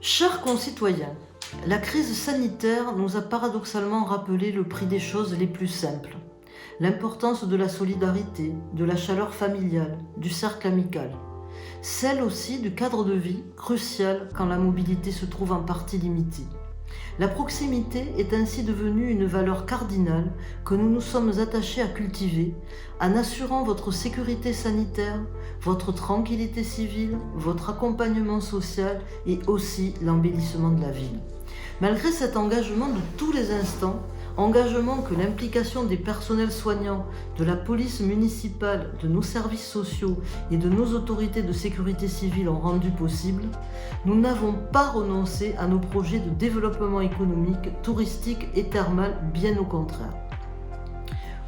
Chers concitoyens, la crise sanitaire nous a paradoxalement rappelé le prix des choses les plus simples. L'importance de la solidarité, de la chaleur familiale, du cercle amical. Celle aussi du cadre de vie, crucial quand la mobilité se trouve en partie limitée. La proximité est ainsi devenue une valeur cardinale que nous nous sommes attachés à cultiver en assurant votre sécurité sanitaire, votre tranquillité civile, votre accompagnement social et aussi l'embellissement de la ville. Malgré cet engagement de tous les instants, engagement que l'implication des personnels soignants, de la police municipale, de nos services sociaux et de nos autorités de sécurité civile ont rendu possible, nous n'avons pas renoncé à nos projets de développement économique, touristique et thermal, bien au contraire.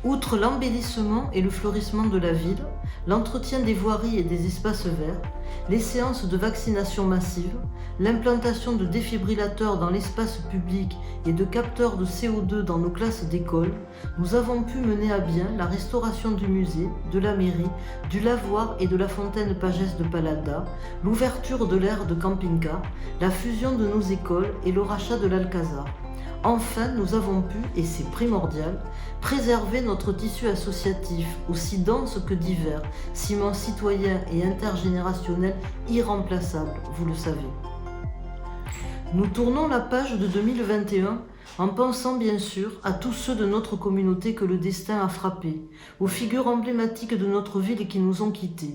Outre l'embellissement et le fleurissement de la ville, l'entretien des voiries et des espaces verts, les séances de vaccination massive, l'implantation de défibrillateurs dans l'espace public et de capteurs de CO2 dans nos classes d'école, nous avons pu mener à bien la restauration du musée, de la mairie, du lavoir et de la fontaine Pagès de Palalda, l'ouverture de l'aire de camping-car, la fusion de nos écoles et le rachat de l'Alcazar. Enfin, nous avons pu, et c'est primordial, préserver notre tissu associatif, aussi dense que divers, ciment citoyen et intergénérationnel irremplaçable, vous le savez. Nous tournons la page de 2021 en pensant bien sûr à tous ceux de notre communauté que le destin a frappés, aux figures emblématiques de notre ville qui nous ont quittés.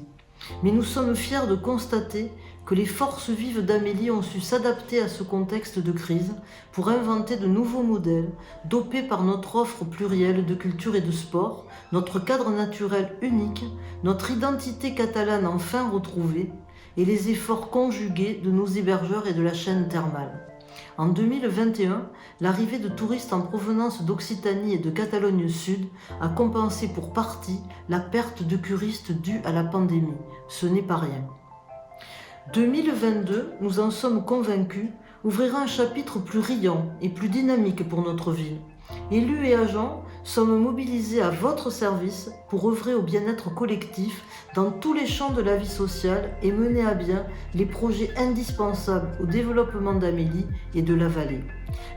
Mais nous sommes fiers de constater que les forces vives d'Amélie ont su s'adapter à ce contexte de crise pour inventer de nouveaux modèles, dopés par notre offre plurielle de culture et de sport, notre cadre naturel unique, notre identité catalane enfin retrouvée et les efforts conjugués de nos hébergeurs et de la chaîne thermale. En 2021, l'arrivée de touristes en provenance d'Occitanie et de Catalogne Sud a compensé pour partie la perte de curistes due à la pandémie. Ce n'est pas rien. 2022, nous en sommes convaincus, ouvrira un chapitre plus riant et plus dynamique pour notre ville. Élus et agents sommes mobilisés à votre service pour œuvrer au bien-être collectif dans tous les champs de la vie sociale et mener à bien les projets indispensables au développement d'Amélie et de la vallée.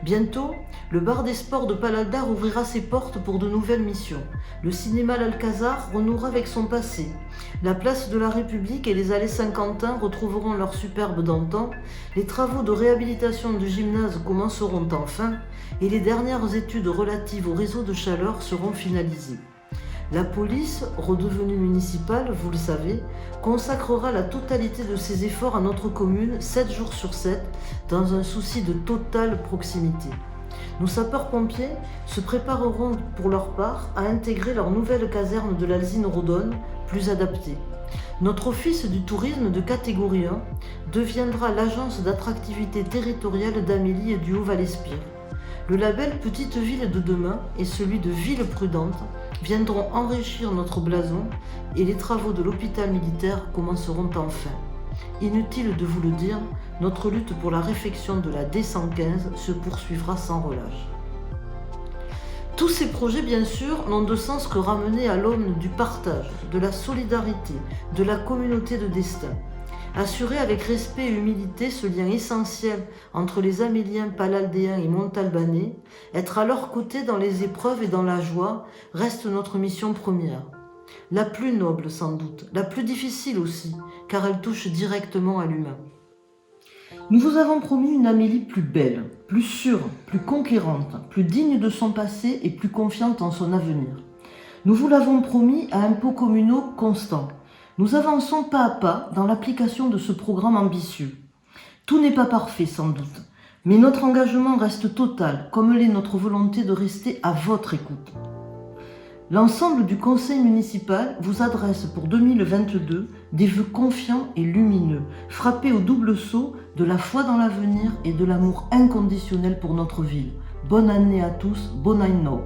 Bientôt, le bar des sports de Palalda ouvrira ses portes pour de nouvelles missions. Le cinéma L'Alcazar renouera avec son passé. La place de la République et les allées Saint-Quentin retrouveront leur superbe d'antan. Les travaux de réhabilitation du gymnase commenceront enfin et les dernières études relatives au réseau de chaleur seront finalisées. La police, redevenue municipale, vous le savez, consacrera la totalité de ses efforts à notre commune 7 jours sur 7 dans un souci de totale proximité. Nos sapeurs-pompiers se prépareront pour leur part à intégrer leur nouvelle caserne de l'Alzine Rodonne, plus adaptée. Notre office du tourisme de catégorie 1 deviendra l'agence d'attractivité territoriale d'Amélie et du Haut-Val-Espire. Le label Petite Ville de demain et celui de Ville Prudente viendront enrichir notre blason et les travaux de l'hôpital militaire commenceront enfin. Inutile de vous le dire, notre lutte pour la réfection de la D115 se poursuivra sans relâche. Tous ces projets, bien sûr, n'ont de sens que ramenés à l'aune du partage, de la solidarité, de la communauté de destin. Assurer avec respect et humilité ce lien essentiel entre les Améliens, Palaldéens et Montalbanais, être à leur côté dans les épreuves et dans la joie, reste notre mission première. La plus noble sans doute, la plus difficile aussi, car elle touche directement à l'humain. Nous vous avons promis une Amélie plus belle, plus sûre, plus conquérante, plus digne de son passé et plus confiante en son avenir. Nous vous l'avons promis à impôts communaux constants. Nous avançons pas à pas dans l'application de ce programme ambitieux. Tout n'est pas parfait sans doute, mais notre engagement reste total, comme l'est notre volonté de rester à votre écoute. L'ensemble du conseil municipal vous adresse pour 2022 des vœux confiants et lumineux, frappés au double sceau de la foi dans l'avenir et de l'amour inconditionnel pour notre ville. Bonne année à tous, bon anno.